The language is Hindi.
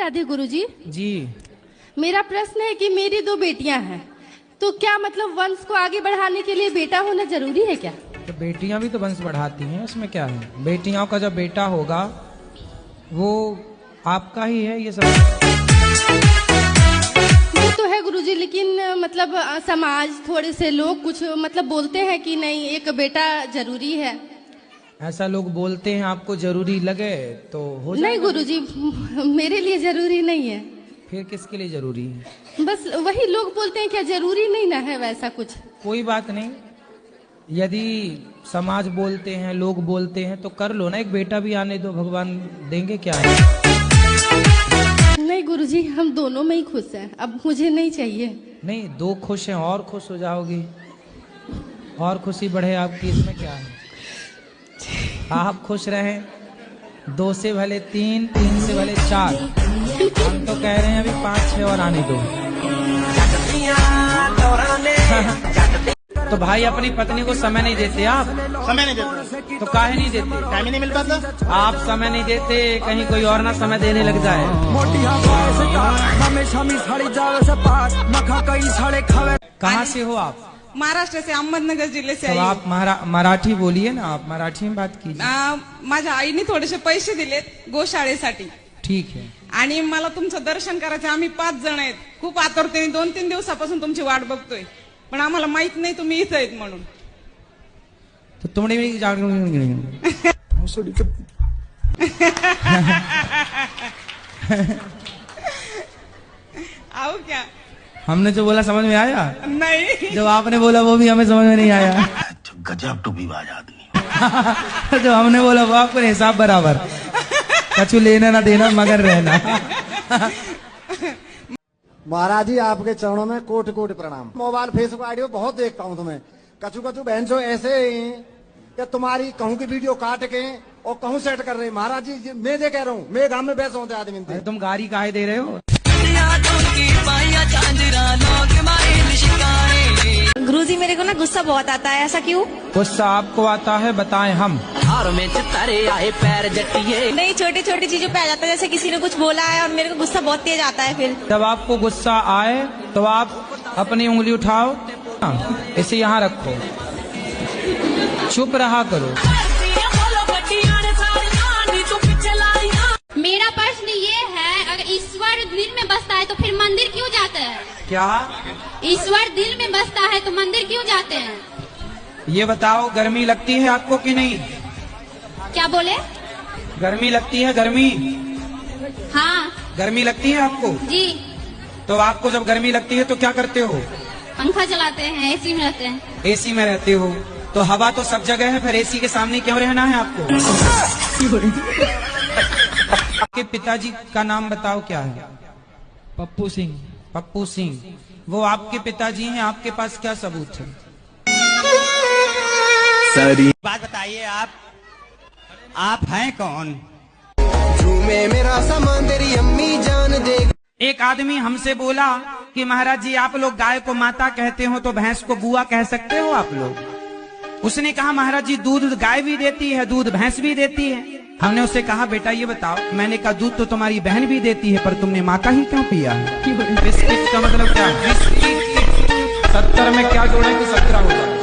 राधे गुरुजी जी। मेरा प्रश्न है कि मेरी दो बेटियां हैं, तो क्या मतलब वंश को आगे बढ़ाने के लिए बेटा होना जरूरी है क्या? तो बेटियां भी तो वंश बढ़ाती हैं, इसमें क्या है। बेटियों का जब बेटा होगा वो आपका ही है। ये सब वो तो है गुरुजी, लेकिन मतलब समाज थोड़े से लोग कुछ मतलब बोलते हैं कि नहीं एक बेटा जरूरी है। ऐसा लोग बोलते हैं, आपको जरूरी लगे तो हो जाएगा। नहीं गुरुजी, मेरे लिए जरूरी नहीं है। फिर किसके लिए जरूरी है? बस वही लोग बोलते हैं, क्या जरूरी नहीं ना है वैसा कुछ? नहीं बात नहीं, यदि समाज बोलते हैं, लोग बोलते हैं तो कर लो ना, एक बेटा भी आने दो, भगवान देंगे क्या है। नहीं गुरुजी, हम दोनों में ही खुश हैं, अब मुझे नहीं चाहिए। नहीं, दो खुश हैं और खुश हो जाओगी, और खुशी बढ़े आपकी, इसमें क्या है। आप खुश रहें, 2 से भले 3, 3 से भले 4, हम तो कह रहे हैं अभी 5-6 और आने दो। तो भाई अपनी पत्नी को समय नहीं देते आप? समय नहीं देते तो काहे नहीं देते? टाइम ही नहीं मिल पाता। आप समय नहीं देते, कहीं कोई और ना समय देने लग जाए। कहाँ से हो आप? महाराष्ट्र से, अहमदनगर जिल्हे से तो आई आप मराठी बोलिए ना, आप मराठी में बात कीजिए। माझ्या आईने थोडेसे पैसे दिलेत गोशाळेसाठी, ठीक है। आणि मला तुमचं दर्शन करायचं। आम्ही 5 जण आहेत, खूप आतुरतेने 2-3 दिवसापासून तुमची वाट बघतोय, पण आम्हाला माहित नाही तुम्ही इथं आहेत म्हणून। तो तुमने भी आओ क्या? हमने जो बोला समझ में आया? नहीं, जो आपने बोला वो भी हमें समझ में नहीं आया। गजब टूबीबाज आदमी। जो हमने बोला वो आपको हिसाब बराबर, कछु लेना ना देना मगर रहना। महाराज जी आपके चरणों में कोटि कोटि प्रणाम। मोबाइल फेसबुक आईडी बहुत देखता हूँ तुम्हें, कछु कछु बहन जो ऐसे ही कि तुम्हारी कहूँ की वीडियो काट के और कहूँ सेट कर रहे। महाराज जी मैं ये कह रहा हूँ, मैं गाँव में बैठे होते आदमी थे। तुम गाड़ी काहे दे रहे हो? गुरुजी मेरे को ना गुस्सा बहुत आता है, ऐसा क्यों? गुस्सा आपको आता है, बताएं हम। नहीं, छोटी छोटी चीजों पे आ जाता है, जैसे किसी ने कुछ बोला है और मेरे को गुस्सा बहुत तेज आता है। फिर जब आपको गुस्सा आए तो आप अपनी उंगली उठाओ, इसे यहाँ रखो, चुप रहा करो। मेरा प्रश्न ये है, अगर ईश्वर दिल में बसता है तो फिर मंदिर क्यों जाते हैं? क्या? ईश्वर दिल में बसता है तो मंदिर क्यों जाते हैं? ये बताओ, गर्मी लगती है आपको कि नहीं? क्या बोले? गर्मी लगती है? गर्मी? हाँ गर्मी लगती है आपको? जी। तो आपको जब गर्मी लगती है तो क्या करते हो? पंखा चलाते हैं, एसी में रहते हैं। एसी में रहते हो, तो हवा तो सब जगह है, फिर एसी के सामने क्यों रहना है आपको? आपके पिताजी का नाम बताओ, क्या है? पप्पू सिंह। पप्पू सिंह, वो आपके पिताजी हैं, आपके पास क्या सबूत है? बात बताइए, आप हैं कौन? झूमे मेरा सामान तेरी अम्मी जान दे। एक आदमी हमसे बोला कि महाराज जी आप लोग गाय को माता कहते हो तो भैंस को बुआ कह सकते हो आप लोग? उसने कहा महाराज जी दूध गाय भी देती है, दूध भैंस भी देती है। हमने उससे कहा बेटा ये बताओ, मैंने कहा दूध तो तुम्हारी बहन भी देती है, पर तुमने माँ का ही क्यों पिया है? बिस्किट का मतलब क्या है? 70 में क्या जोड़े कि 17 होगा?